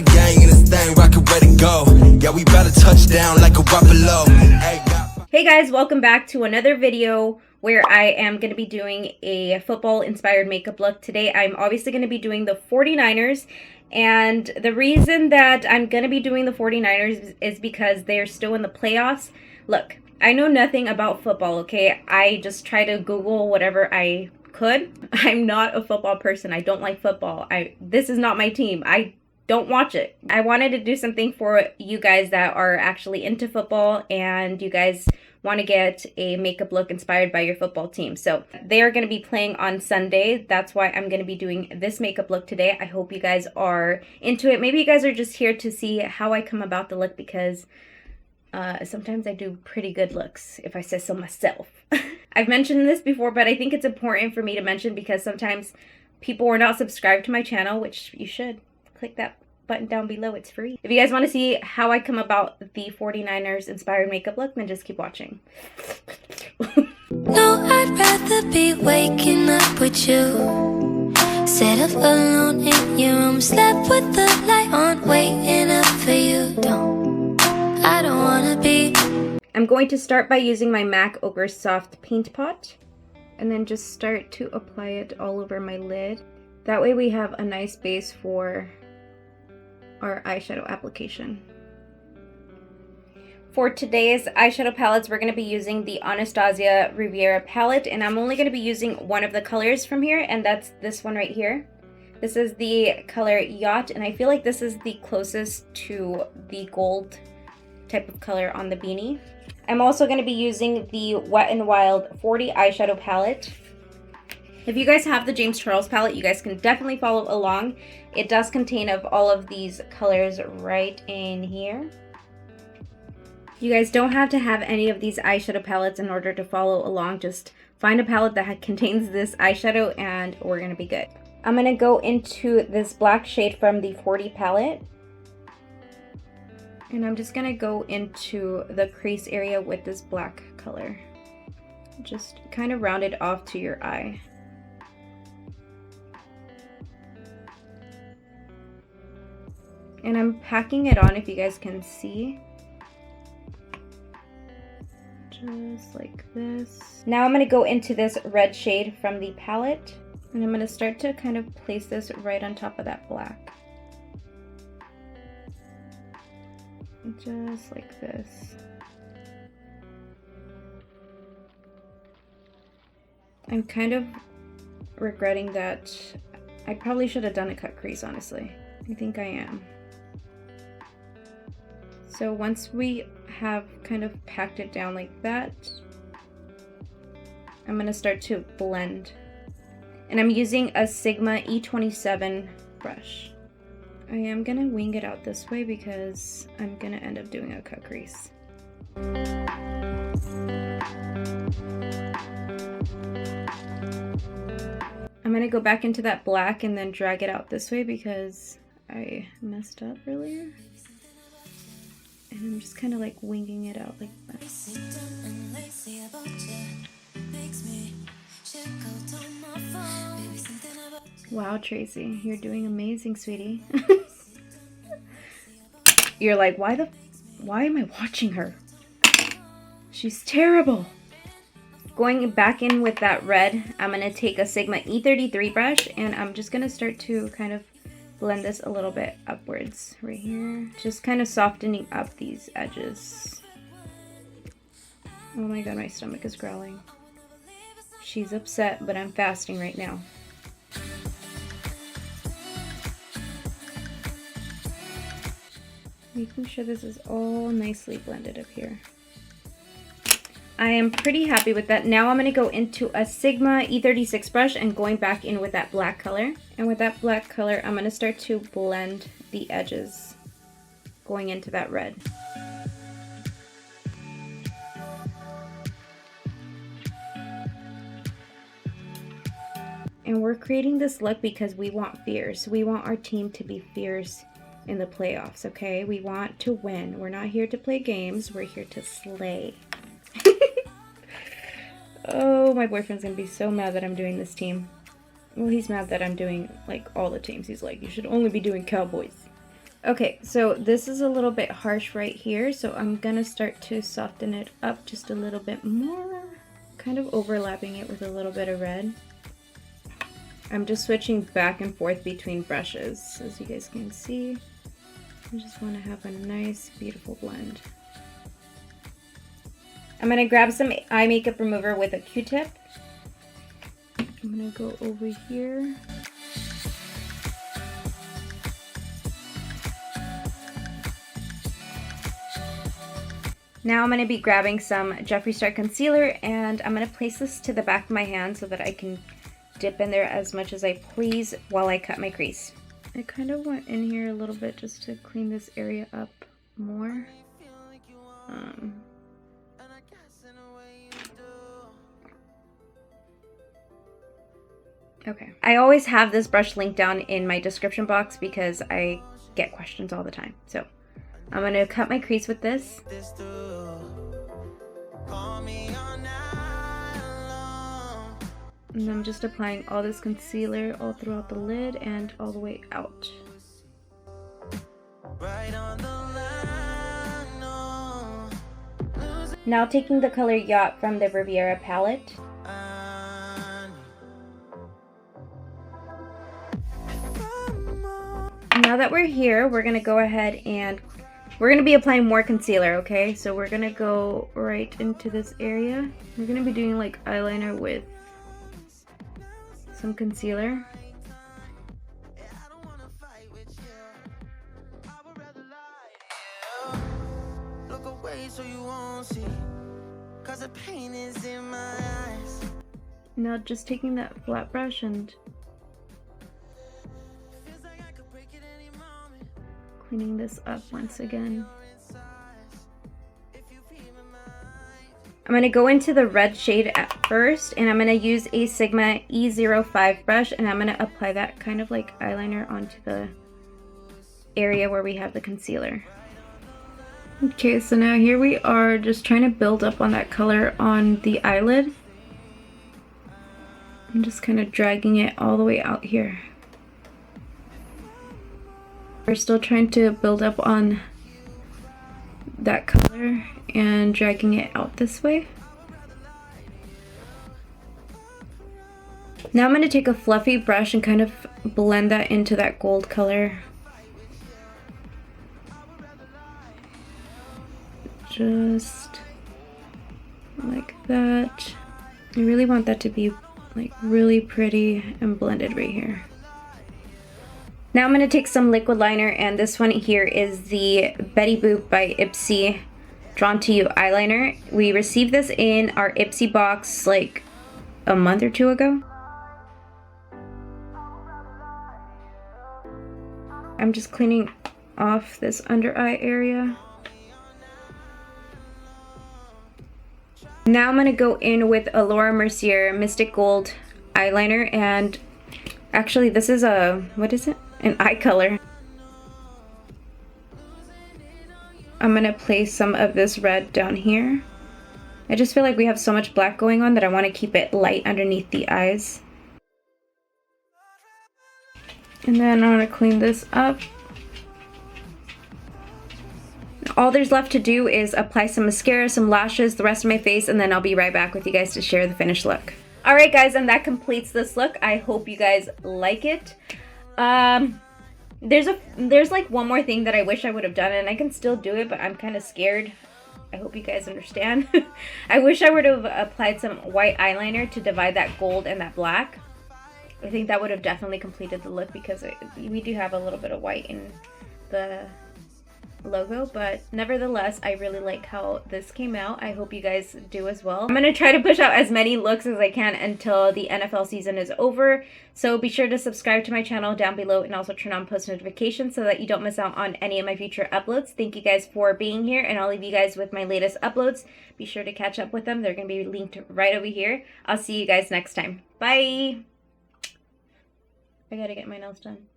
the gang and this thing rockin' ready to go. Yeah, we better touch down like a buffalo. Hey guys, welcome back to another video where I am going to be doing a football inspired makeup look. Today I'm obviously going to be doing the 49ers, and the reason that I'm going to be doing the 49ers is because they're still in the playoffs. Look, I know nothing about football, okay? I just try to Google whatever I could. I'm not a football person. I don't like football. This is not my team. I don't watch it. I wanted to do something for you guys that are actually into football and you guys want to get a makeup look inspired by your football team. So they are going to be playing on Sunday. That's why I'm going to be doing this makeup look today. I hope you guys are into it. Maybe you guys are just here to see how I come about the look, because sometimes I do pretty good looks, if I say so myself. I've mentioned this before, but I think it's important for me to mention because sometimes people are not subscribed to my channel, which you should. Click that button down below, it's free. If you guys want to see how I come about the 49ers inspired makeup look, then just keep watching. No, I'd rather be waking up with you, set up alone in your room, slept with the light on, waiting up for you. I don't wanna be. I'm going to start by using my MAC Ochre Soft Paint Pot, and then just start to apply it all over my lid. That way we have a nice base for our eyeshadow application. For today's eyeshadow palettes, we're going to be using the Anastasia Riviera palette, and I'm only going to be using one of the colors from here, and that's this one right here. This is the color Yacht, and I feel like this is the closest to the gold type of color on the beanie. I'm also going to be using the Wet n Wild 40 eyeshadow palette. If you guys have the James Charles palette, you guys can definitely follow along. It does contain of all of these colors right in here. You guys don't have to have any of these eyeshadow palettes in order to follow along. Just find a palette that contains this eyeshadow and we're going to be good. I'm going to go into this black shade from the 40 palette. And I'm just going to go into the crease area with this black color. Just kind of round it off to your eye. And I'm packing it on, if you guys can see. Just like this. Now I'm going to go into this red shade from the palette. And I'm going to start to kind of place this right on top of that black. Just like this. I'm kind of regretting that. I probably should have done a cut crease, honestly. I think I am. So once we have kind of packed it down like that, I'm going to start to blend. And I'm using a Sigma E27 brush. I am going to wing it out this way because I'm going to end up doing a cut crease. I'm going to go back into that black and then drag it out this way because I messed up earlier. And I'm just kind of like winging it out like that. Wow, Tracy, you're doing amazing, sweetie. You're like, why am I watching her? She's terrible. Going back in with that red, I'm going to take a Sigma E33 brush and I'm just going to start to kind of blend this a little bit upwards right here. Just kind of softening up these edges. Oh my god, my stomach is growling. She's upset, but I'm fasting right now. Making sure this is all nicely blended up here. I am pretty happy with that. Now I'm going to go into a Sigma E36 brush and going back in with that black color. And with that black color, I'm going to start to blend the edges going into that red. And we're creating this look because we want fierce. We want our team to be fierce in the playoffs, okay? We want to win. We're not here to play games. We're here to slay. Oh, my boyfriend's gonna be so mad that I'm doing this team. Well, he's mad that I'm doing, like, all the teams. He's like, you should only be doing Cowboys. Okay, so this is a little bit harsh right here, so I'm gonna start to soften it up just a little bit more, kind of overlapping it with a little bit of red. I'm just switching back and forth between brushes, as you guys can see. I just want to have a nice, beautiful blend. I'm gonna grab some eye makeup remover with a Q-tip. I'm gonna go over here. Now I'm going to be grabbing some Jeffree Star concealer, and I'm going to place this to the back of my hand so that I can dip in there as much as I please while I cut my crease. I kind of went in here a little bit just to clean this area up more. Okay. I always have this brush linked down in my description box because I get questions all the time. So I'm going to cut my crease with this. And I'm just applying all this concealer all throughout the lid and all the way out. Now taking the color Yacht from the Riviera palette. Now that we're here, we're going to go ahead and we're going to be applying more concealer, okay? So we're going to go right into this area. We're going to be doing like eyeliner with some concealer. Now just taking that flat brush and cleaning this up once again. I'm going to go into the red shade at first, and I'm going to use a Sigma E05 brush, and I'm going to apply that kind of like eyeliner onto the area where we have the concealer. Okay, so now here we are just trying to build up on that color on the eyelid. I'm just kind of dragging it all the way out here. We're still trying to build up on that color and dragging it out this way. Now I'm going to take a fluffy brush and kind of blend that into that gold color. Just like that. I really want that to be like really pretty and blended right here. Now I'm going to take some liquid liner, and this one here is the Betty Boop by Ipsy Drawn to You eyeliner. We received this in our Ipsy box like a month or two ago. I'm just cleaning off this under eye area. Now I'm going to go in with a Laura Mercier Mystic Gold eyeliner, and actually this is a, what is it? An eye color. I'm going to place some of this red down here. I just feel like we have so much black going on that I want to keep it light underneath the eyes. And then I'm going to clean this up. All there's left to do is apply some mascara, some lashes, the rest of my face, and then I'll be right back with you guys to share the finished look. Alright guys, and that completes this look. I hope you guys like it. There's like one more thing that I wish I would have done, and I can still do it, but I'm kind of scared. I hope you guys understand. I wish I would have applied some white eyeliner to divide that gold and that black. I think that would have definitely completed the look, because we do have a little bit of white in the logo, but nevertheless I really like how this came out. I hope you guys do as well. I'm gonna try to push out as many looks as I can until the NFL season is over, so be sure to subscribe to my channel down below and also turn on post notifications so that you don't miss out on any of my future uploads. Thank you guys for being here, and I'll leave you guys with my latest uploads. Be sure to catch up with them. They're gonna be linked right over here. I'll see you guys next time. Bye. I gotta get my nails done.